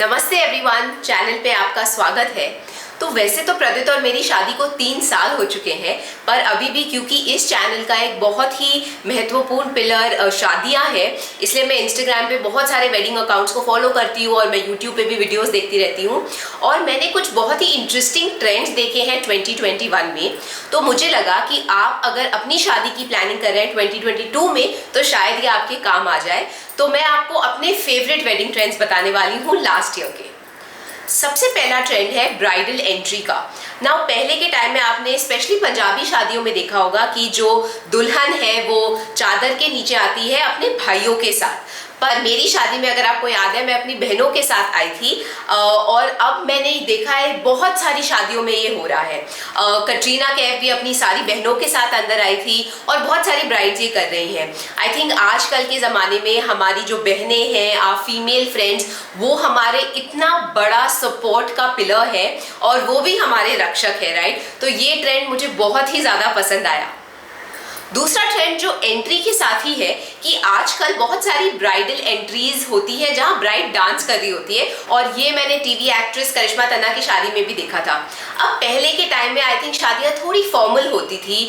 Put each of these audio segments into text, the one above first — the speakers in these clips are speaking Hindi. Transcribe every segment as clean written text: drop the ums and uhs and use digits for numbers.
नमस्ते एवरीवन, चैनल पे आपका स्वागत है। तो वैसे तो प्रदीप और मेरी शादी को 3 साल हो चुके हैं, पर अभी भी क्योंकि इस चैनल का एक बहुत ही महत्वपूर्ण पिलर शादियां है, इसलिए मैं इंस्टाग्राम पे बहुत सारे वेडिंग अकाउंट्स को फॉलो करती हूँ और मैं यूट्यूब पे भी वीडियोस देखती रहती हूँ। और मैंने कुछ बहुत ही इंटरेस्टिंग ट्रेंड्स देखे हैं 2021 में। तो मुझे लगा कि आप अगर अपनी शादी की प्लानिंग कर रहे हैं 2022 में, तो शायद ये आपके काम आ जाए। तो मैं आपको अपने फेवरेट वेडिंग ट्रेंड्स बताने वाली हूँ लास्ट ईयर के। सबसे पहला ट्रेंड है ब्राइडल एंट्री का। नाउ पहले के टाइम में आपने स्पेशली पंजाबी शादियों में देखा होगा कि जो दुल्हन है वो चादर के नीचे आती है अपने भाइयों के साथ। पर मेरी शादी में अगर आपको याद है, मैं अपनी बहनों के साथ आई थी और अब मैंने देखा है बहुत सारी शादियों में ये हो रहा है। कटरीना कैफ भी अपनी सारी बहनों के साथ अंदर आई थी और बहुत सारी ब्राइड्स ये कर रही हैं। आई थिंक आजकल के ज़माने में हमारी जो बहनें हैं, फीमेल फ्रेंड्स, वो हमारे इतना बड़ा सपोर्ट का पिलर है और वो भी हमारे रक्षक है, राइट। तो ये ट्रेंड मुझे बहुत ही ज़्यादा पसंद आया। दूसरा ट्रेंड जो एंट्री के साथ ही है कि आजकल बहुत सारी ब्राइडल एंट्रीज होती है जहां ब्राइड डांस कर रही होती है, और ये मैंने टीवी एक्ट्रेस करिश्मा तन्ना की शादी में भी देखा था। अब पहले के टाइम में आई थिंक शादियां थोड़ी फॉर्मल होती थी,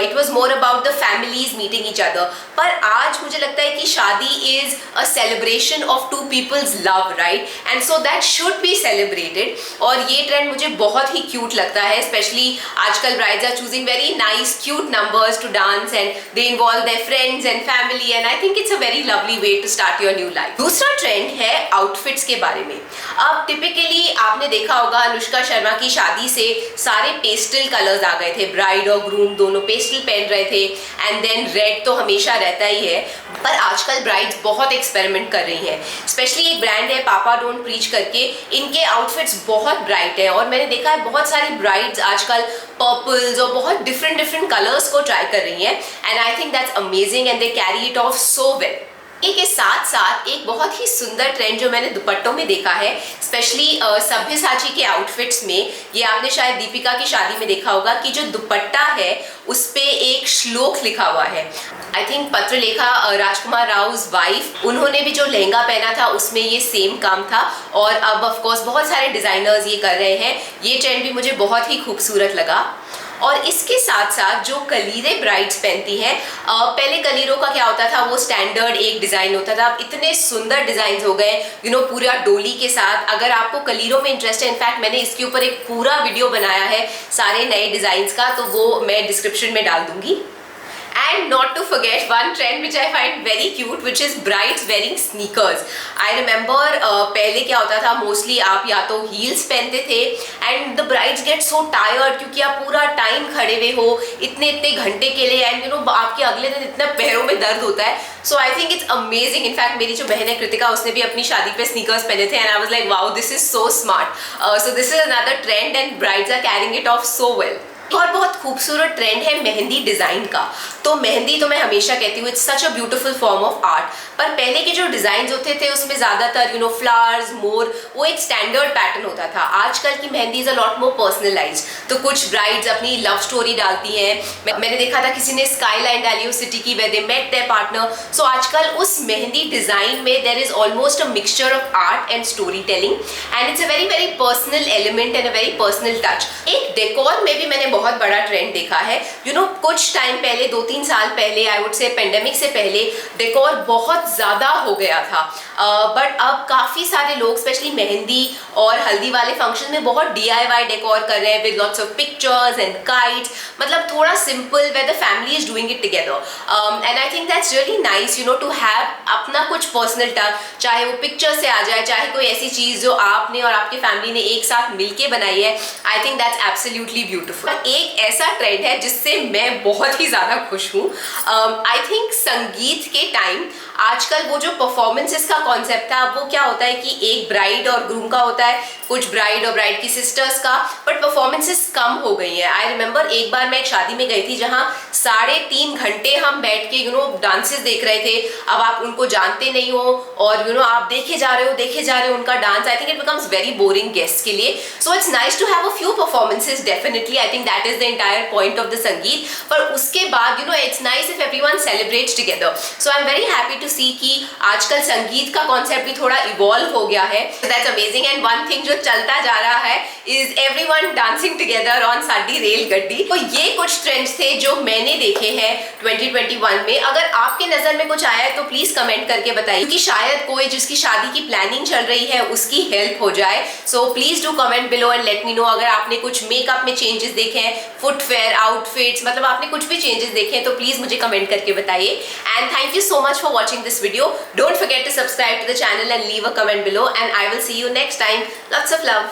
it was more about the families meeting each other. पर आज मुझे लगता है कि शादी is a celebration of two peoples love, right, and so that should be celebrated. और ये ट्रेंड मुझे बहुत ही क्यूट लगता है। स्पेशली आजकल brides are choosing very nice cute numbers to dance and they involve their friends and family, and I think it's a very lovely way to start your new life. दूसरा ट्रेंड है आउटफिट्स के बारे में। अब टिपिकली आपने देखा होगा अनुष्का शर्मा की शादी से सारे पेस्टल कलर्स आ गए थे, ब्राइड और ग्रूम दोनों पेस्टल पहन रहे थे, एंड देन रेड तो हमेशा रहता ही है। पर आजकल ब्राइड्स बहुत एक्सपेरिमेंट कर रही हैं। स्पेशली एक ब्रांड है पापा डोंट प्रीच करके, इनके आउटफिट्स बहुत ब्राइट है और मैंने देखा है बहुत सारी ब्राइड्स आजकल पर्पल्स और बहुत डिफरेंट कलर्स को ट्राई कर रही हैं, and I think that's amazing and they carry it off so well. के साथ साथ एक बहुत ही सुंदर ट्रेंड जो मैंने दुपट्टों में देखा है, स्पेशली सभ्यसाची के आउटफिट्स में, ये आपने शायद दीपिका की शादी में देखा होगा कि जो दुपट्टा है उस पे एक श्लोक लिखा हुआ है। I think Patralekha Rajkumar Rao wife, उन्होंने भी जो लहंगा पहना था उसमें ये सेम काम था, और अब ऑफ कोर्स बहुत सारे डिजाइनर्स ये कर रहे हैं। ये ट्रेंड भी मुझे बहुत ही खूबसूरत लगा। और इसके साथ साथ जो कलीरे ब्राइड्स पहनती हैं, पहले कलीरों का क्या होता था, वो स्टैंडर्ड एक डिज़ाइन होता था। अब इतने सुंदर डिज़ाइन हो गए, पूरा डोली के साथ। अगर आपको कलीरों में इंटरेस्ट है, इनफैक्ट मैंने इसके ऊपर एक पूरा वीडियो बनाया है सारे नए डिज़ाइंस का, तो वो मैं डिस्क्रिप्शन में डाल दूंगी। And not to forget one trend which I find very cute, which is brides wearing sneakers. I remember पहले क्या होता था, मोस्टली आप या तो हील्स पहनते थे and the brides get so tired, क्योंकि आप पूरा टाइम खड़े हुए हो इतने घंटे के लिए, एंड आपके अगले दिन इतना पैरों में दर्द होता है। So I think it's amazing. In fact मेरी जो बहन है कृतिका, उसने भी अपनी शादी पे स्नीकर्स पहने थे, and I was like wow, this is so smart. So this is another trend and brides are carrying it off so well. और बहुत खूबसूरत ट्रेंड है मेहंदी डिजाइन का। तो मेहंदी तो मैं हमेशा कहती हूँ it's such a beautiful form of art, पर पहले के जो डिजाइन होते थे उसमें ज्यादातर फ्लावर्स, मोर, वो एक स्टैंडर्ड पैटर्न होता था। आजकल की mehndi is a lot more personalised. तो कुछ ब्राइड्स अपनी लव स्टोरी डालती हैं। मैंने देखा था किसी ने स्काईलाइन डाली उस सिटी की, where they met their partner. So आजकल उस मेहंदी डिजाइन में there is almost a mixture of art and story telling, and it's a very personal element and a very personal touch. एक डेकोर में भी मैंने बहुत बड़ा ट्रेंड देखा है। कुछ टाइम पहले, 2-3 साल पहले, आई वुड से पेंडेमिक से पहले, डेकोर बहुत ज्यादा हो गया था। बट अब काफी सारे लोग स्पेशली मेहंदी और हल्दी वाले फंक्शन में बहुत DIY डेकोर कर रहे हैं with lots of pictures and kites, मतलब थोड़ा simple, where the family is doing it together. And I think that's really nice to have अपना कुछ पर्सनल टच, चाहे वो पिक्चर से आ जाए, चाहे कोई ऐसी चीज जो आपने और आपके फैमिली ने एक साथ मिलके बनाई है। आई थिंक दैट्स एब्सोल्युटली ब्यूटीफुल। एक ऐसा ट्रेंड है जिससे मैं बहुत ही ज्यादा खुश हूँ। आई थिंक संगीत के टाइम आजकल वो जो परफॉर्मेंसेस का कॉन्सेप्ट था, वो क्या होता है कि एक ब्राइड और ग्रूम का होता है, कुछ ब्राइड और ब्राइड की सिस्टर्स का, बट परफॉर्मेंसेस कम हो गई है। आई रिमेंबर एक बार मैं एक शादी में गई थी जहाँ 3.5 घंटे हम बैठ के डांसेस देख रहे थे। अब आप उनको जानते नहीं हो और आप देखे जा रहे हो उनका dance. I think it becomes very boring guest के लिए। So it's nice to have a few performances, definitely I think that is the entire point of the sangeet. पर उसके बाद it's nice if everyone celebrates together. So I am very happy to to see कि आजकल संगीत का कॉन्सेप्ट भी थोड़ा इवॉल्व हो गया है। That's amazing. And one thing जो चलता जा रहा है is everyone dancing together on Saadi Railgaddi. तो ये कुछ ट्रेंड्स थे जो मैंने देखे हैं 2021 में। अगर आपके नजर में कुछ आया है तो प्लीज कमेंट करके बताइए, क्योंकि शायद कोई जिसकी शादी की प्लानिंग चल रही है उसकी हेल्प हो जाए। So please do comment below and let me know अगर आपने कुछ मेकअप में चेंजेस देखे हैं, फुटवेयर, आउटफिट्स, मतलब आपने कुछ भी चेंजेस देखे हैं तो प्लीज मुझे कमेंट करके बताइए। And thank you so much for watching this video. Don't forget to subscribe to the channel and leave a comment below, and I will see you next time. Lots of love.